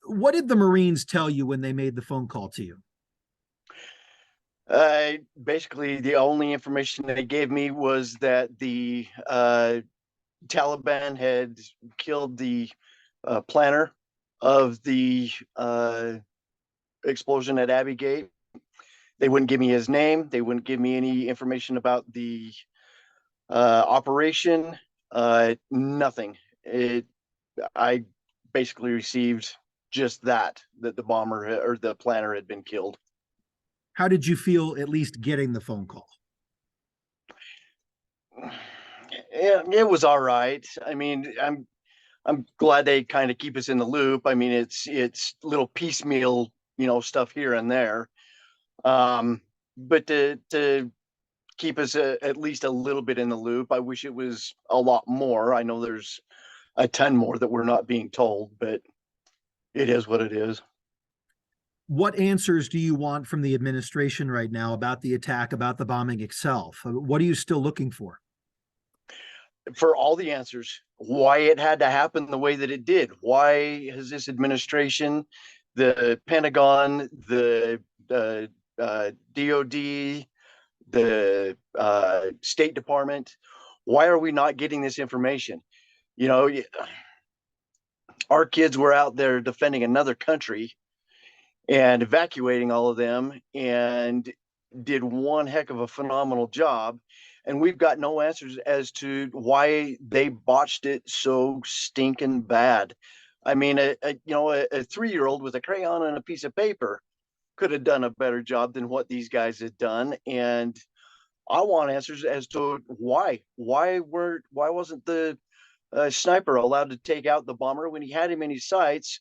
What did the Marines tell you when they made the phone call to you? Basically, the only information they gave me was that the Taliban had killed the planner of the explosion at Abbey Gate. They wouldn't give me his name. They wouldn't give me any information about the operation. Nothing. I basically received just that the bomber or the planner had been killed. How did you feel at least getting the phone call? It was all right. I mean, I'm glad they kind of keep us in the loop. I mean, it's little piecemeal, stuff here and there. But to keep us at least a little bit in the loop, I wish it was a lot more. I know there's a ton more that we're not being told, but it is what it is. What answers do you want from the administration right now about the attack, about the bombing itself? What are you still looking for? For all the answers, why it had to happen the way that it did. Why has this administration, the Pentagon, the DOD, the State Department, why are we not getting this information? Our kids were out there defending another country and evacuating all of them and did one heck of a phenomenal job. And we've got no answers as to why they botched it so stinking bad. I mean, a 3-year-old with a crayon and a piece of paper could have done a better job than what these guys had done. And I want answers as to why. Why wasn't the sniper allowed to take out the bomber when he had him in his sights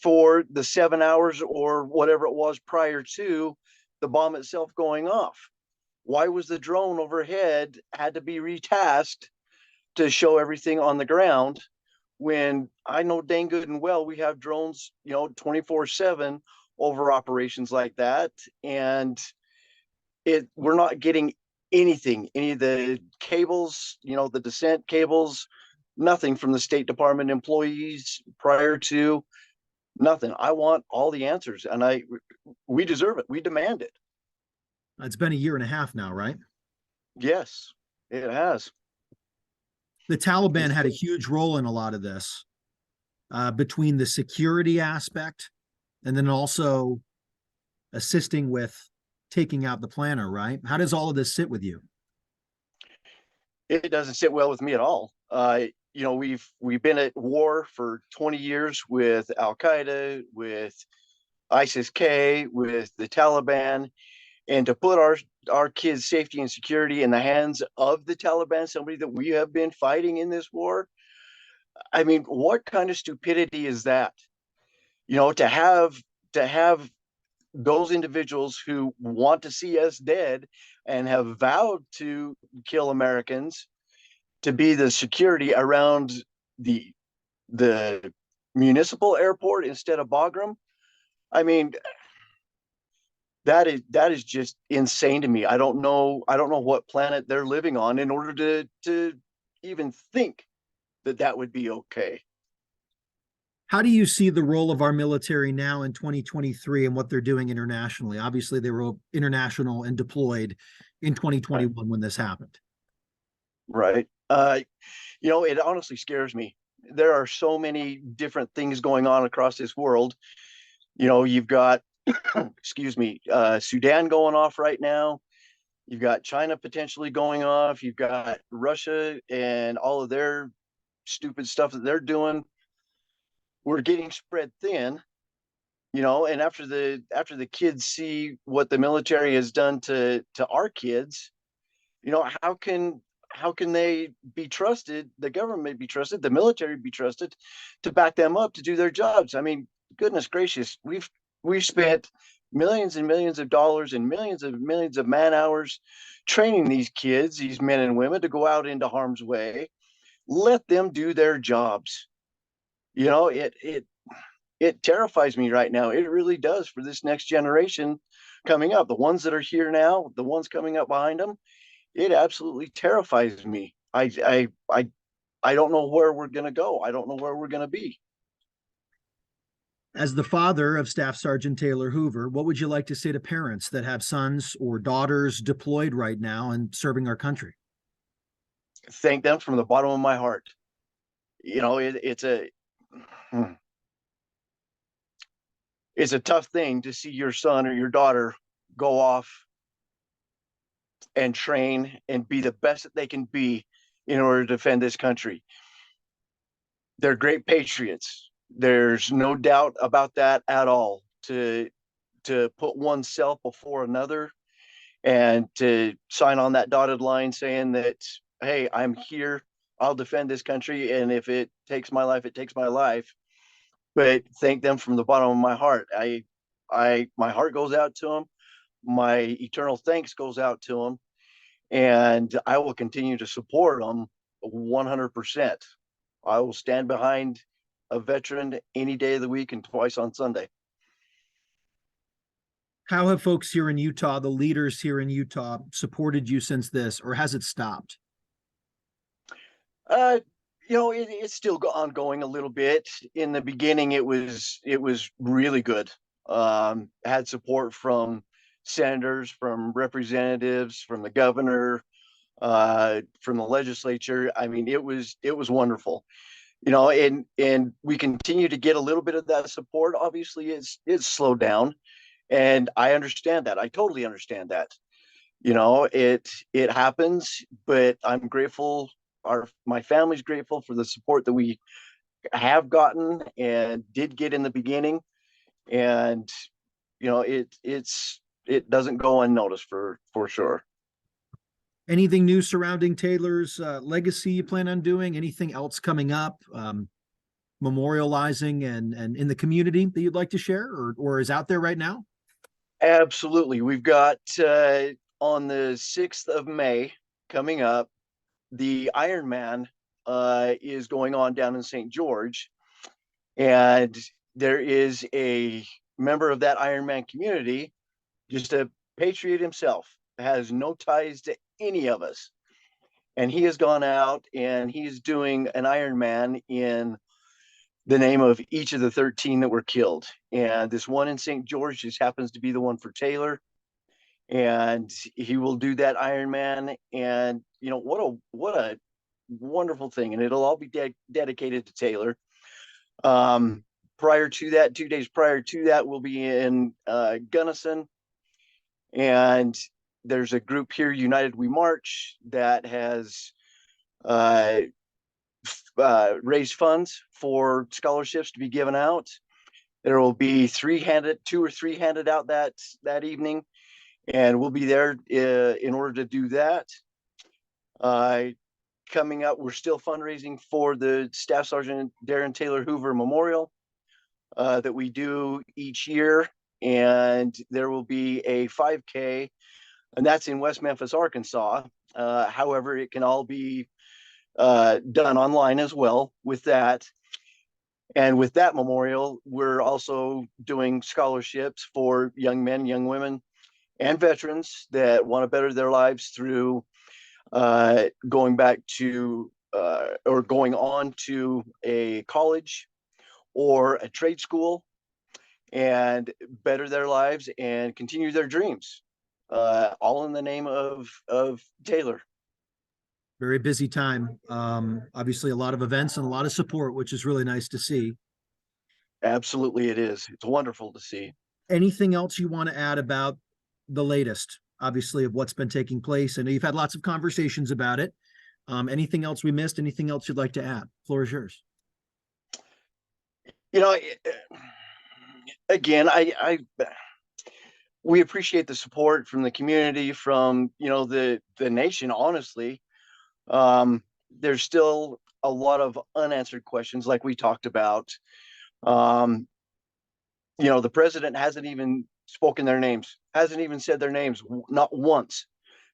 for the 7 hours or whatever it was prior to the bomb itself going off? Why was the drone overhead had to be retasked to show everything on the ground when I know dang good and well we have drones, 24/7 over operations like that, and we're not getting anything, any of the cables, the descent cables, nothing from the State Department employees prior to. Nothing. I want all the answers, and we deserve it. We demand it. It's been a year and a half now, right? Yes, it has. The Taliban had a huge role in a lot of this, between the security aspect and then also assisting with taking out the planner, right? How does all of this sit with you? It doesn't sit well with me at all. We've been at war for 20 years with Al Qaeda, with ISIS-K, with the Taliban, and to put our kids' safety and security in the hands of the Taliban, somebody that we have been fighting in this war. I mean, what kind of stupidity is that? To have those individuals who want to see us dead and have vowed to kill Americans to be the security around the municipal airport instead of Bagram. I mean, that is just insane to me. I don't know what planet they're living on in order to even think that would be okay. How do you see the role of our military now in 2023 and what they're doing internationally? Obviously, they were international and deployed in 2021 when this happened. Right. It honestly scares me. There are so many different things going on across this world. You've got, excuse me, Sudan going off right now. You've got China potentially going off. You've got Russia and all of their stupid stuff that they're doing. We're getting spread thin, and after the kids see what the military has done to our kids, how can they be trusted, the government be trusted, the military be trusted to back them up to do their jobs? I mean, goodness gracious, we've spent millions and millions of dollars and millions of man hours training these kids, these men and women, to go out into harm's way. Let them do their jobs. It terrifies me right now. It really does, for this next generation coming up, the ones that are here now, the ones coming up behind them. It absolutely terrifies me. I don't know where we're going to go. I don't know where we're going to be. As the father of Staff Sergeant Taylor Hoover, what would you like to say to parents that have sons or daughters deployed right now and serving our country? Thank them from the bottom of my heart. You know, it's a tough thing to see your son or your daughter go off and train and be the best that they can be in order to defend this country. They're great patriots. There's no doubt about that at all. To put oneself before another and to sign on that dotted line saying that, hey, I'm here, I'll defend this country, and if it takes my life, it takes my life. But thank them from the bottom of my heart. My heart goes out to them. My eternal thanks goes out to them, and I will continue to support them 100%. I will stand behind a veteran any day of the week and twice on Sunday. How have folks here in Utah, the leaders here in Utah, supported you since this, or has it stopped? Uh, it's still ongoing a little bit. In the beginning, it was really good. Had support from senators, from representatives, from the governor, from the legislature. I mean, it was wonderful. And we continue to get a little bit of that support. Obviously, it's slowed down, and I understand that. I totally understand that. It happens, but I'm grateful. My family's grateful for the support that we have gotten and did get in the beginning, and it doesn't go unnoticed for sure. Anything new surrounding Taylor's legacy you plan on doing? Anything else coming up, memorializing and in the community that you'd like to share or is out there right now? Absolutely. We've got on the 6th of May coming up, the Ironman is going on down in St. George, and there is a member of that Ironman community, just a patriot himself, has no ties to any of us, and he has gone out and he's doing an Ironman in the name of each of the 13 that were killed. And this one in St. George just happens to be the one for Taylor, and he will do that Ironman. And what a wonderful thing, and it'll all be dedicated to Taylor. Prior to that, 2 days prior to that, we'll be in Gunnison, and there's a group here, United We March, that has raised funds for scholarships to be given out. There will be 2 or 3 handed out that evening, and we'll be there in order to do that. Coming up, we're still fundraising for the Staff Sergeant Darin Taylor Hoover Memorial that we do each year, and there will be a 5K, and that's in West Memphis, Arkansas. However, it can all be done online as well with that. And with that memorial, we're also doing scholarships for young men, young women, and veterans that want to better their lives through going back to or going on to a college or a trade school and better their lives and continue their dreams, all in the name of Taylor. Very busy time. Obviously a lot of events and a lot of support, which is really nice to see. Absolutely, it is. It's wonderful to see. Anything else you want to add about the latest, obviously, of what's been taking place? I know you've had lots of conversations about it. Anything else we missed? Anything else you'd like to add? Floor is yours. Again, we appreciate the support from the community, from the nation. Honestly, there's still a lot of unanswered questions, like we talked about. The president hasn't even spoken their names, hasn't even said their names, not once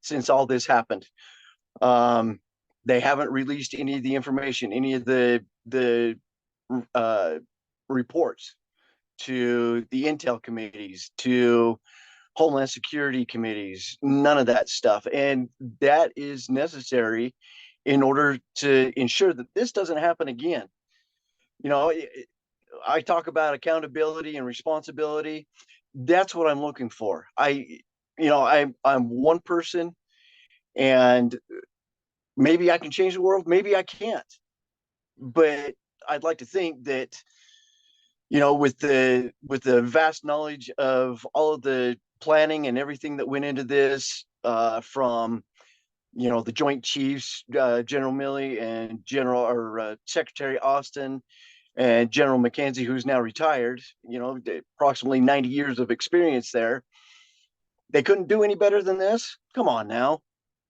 since all this happened. They haven't released any of the information, any of the reports to the intel committees, to Homeland Security committees, none of that stuff. And that is necessary in order to ensure that this doesn't happen again. I talk about accountability and responsibility. That's what I'm looking for. I'm one person, and maybe I can change the world, maybe I can't. But I'd like to think that, with the vast knowledge of all of the planning and everything that went into this, from the Joint Chiefs, General Milley and Secretary Austin and General McKenzie, who's now retired, approximately 90 years of experience there. They couldn't do any better than this. Come on now.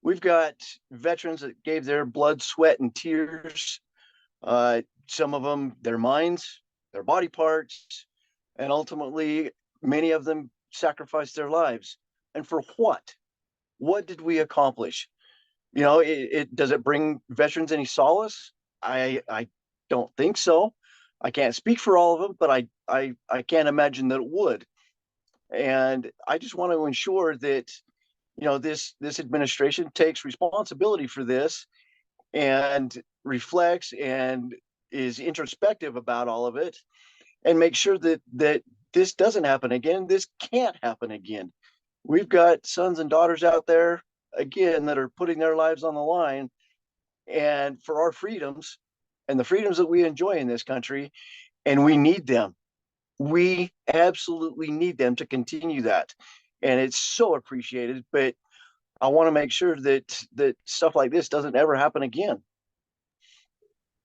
We've got veterans that gave their blood, sweat, and tears. Some of them, their minds, their body parts, and ultimately, many of them sacrificed their lives. And for what? What did we accomplish? Does it bring veterans any solace? I don't think so. I can't speak for all of them, but I can't imagine that it would. And I just want to ensure that this administration takes responsibility for this and reflects and is introspective about all of it, and make sure that this doesn't happen again. This can't happen again. We've got sons and daughters out there again that are putting their lives on the line, and for our freedoms and the freedoms that we enjoy in this country, and we need them. We absolutely need them to continue that, and it's so appreciated. But I want to make sure that stuff like this doesn't ever happen again.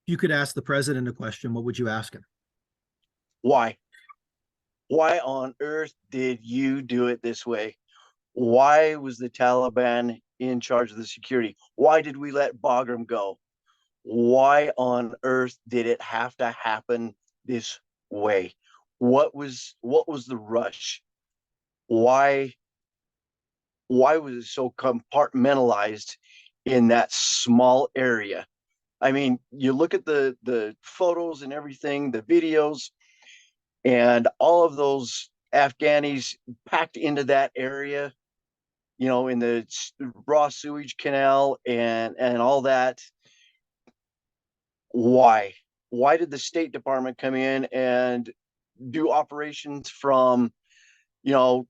You could ask the president a question. What would you ask him? Why? Why on earth did you do it this way? Why was the Taliban in charge of the security? Why did we let Bagram go? Why on earth did it have to happen this way? What was the rush? Why was it so compartmentalized in that small area? I mean, you look at the photos and everything, the videos, and all of those Afghanis packed into that area, in the raw sewage canal and all that. Why did the State Department come in and do operations from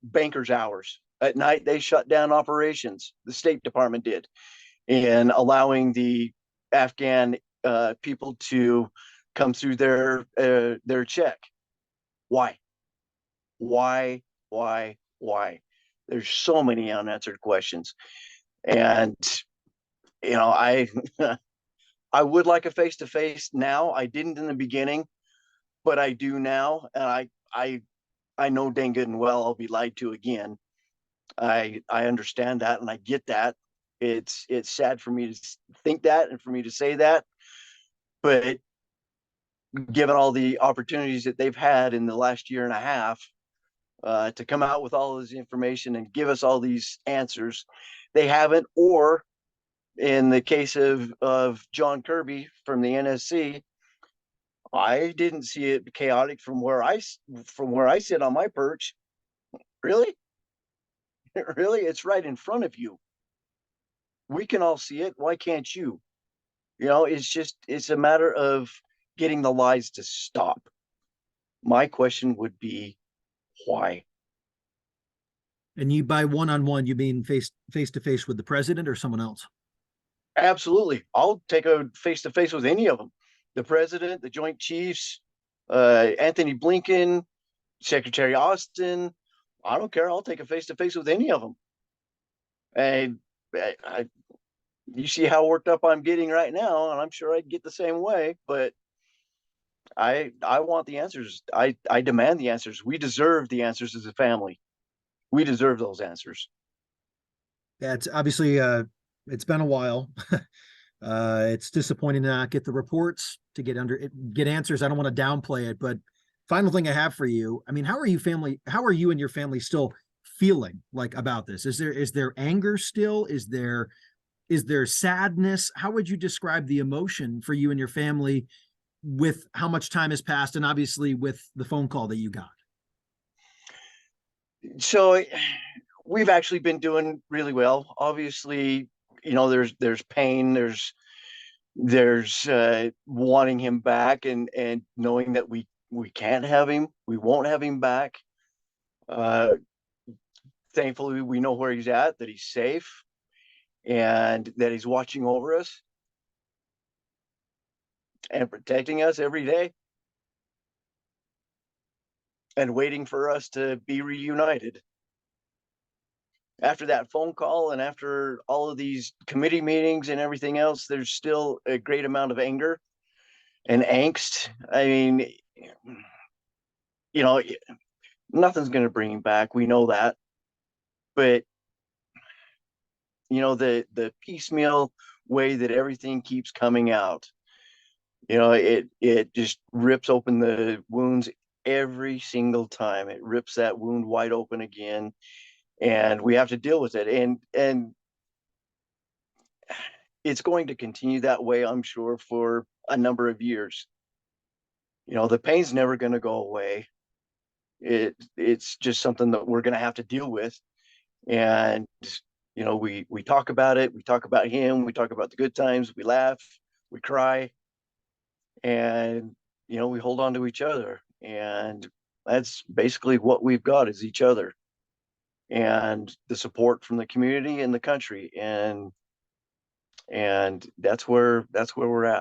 bankers hours at night? They shut down operations, the State Department did, in allowing the Afghan people to come through their check. Why? There's so many unanswered questions, and I I would like a face to face now. I didn't in the beginning, but I do now, and I know dang good and well I'll be lied to again. I understand that, and I get that. It's sad for me to think that and for me to say that, but given all the opportunities that they've had in the last year and a half, to come out with all of this information and give us all these answers, they haven't. Or in the case of John Kirby from the NSC, I didn't see it chaotic from where I sit on my perch. Really? Really? It's right in front of you. We can all see it. Why can't you? It's a matter of getting the lies to stop. My question would be, why? And you, by one-on-one, you mean face to face with the president or someone else? Absolutely. I'll take a face to face with any of them. The president, the Joint Chiefs, Anthony Blinken, Secretary Austin. I don't care. I'll take a face to face with any of them. And you see how worked up I'm getting right now, and I'm sure I'd get the same way. But I want the answers. I demand the answers. We deserve the answers as a family. We deserve those answers. Yeah, it's obviously it's been a while. It's disappointing to not get the reports, to get answers. I don't want to downplay it, but final thing I have for you. I mean, how are you and your family still feeling like about this? Is there anger still? Is there sadness? How would you describe the emotion for you and your family with how much time has passed, and obviously with the phone call that you got? So we've actually been doing really well. Obviously, there's pain, there's wanting him back, and knowing that we we can't have him. We won't have him back. Thankfully, we know where he's at, that he's safe, and that he's watching over us and protecting us every day and waiting for us to be reunited. After that phone call and after all of these committee meetings and everything else, there's still a great amount of anger and angst. I mean, you know, nothing's going to bring him back. We know that. But, you know, the piecemeal way that everything keeps coming out, you know, it just rips open the wounds every single time. It rips that wound wide open again, and we have to deal with it. And it's going to continue that way, I'm sure, for a number of years. You know, the pain's never going to go away. It's just something that we're going to have to deal with. And, you know, we talk about it. We talk about him. We talk about the good times. We laugh. We cry. And, you know, we hold on to each other. And that's basically what we've got, is each other and the support from the community and the country. And that's where we're at.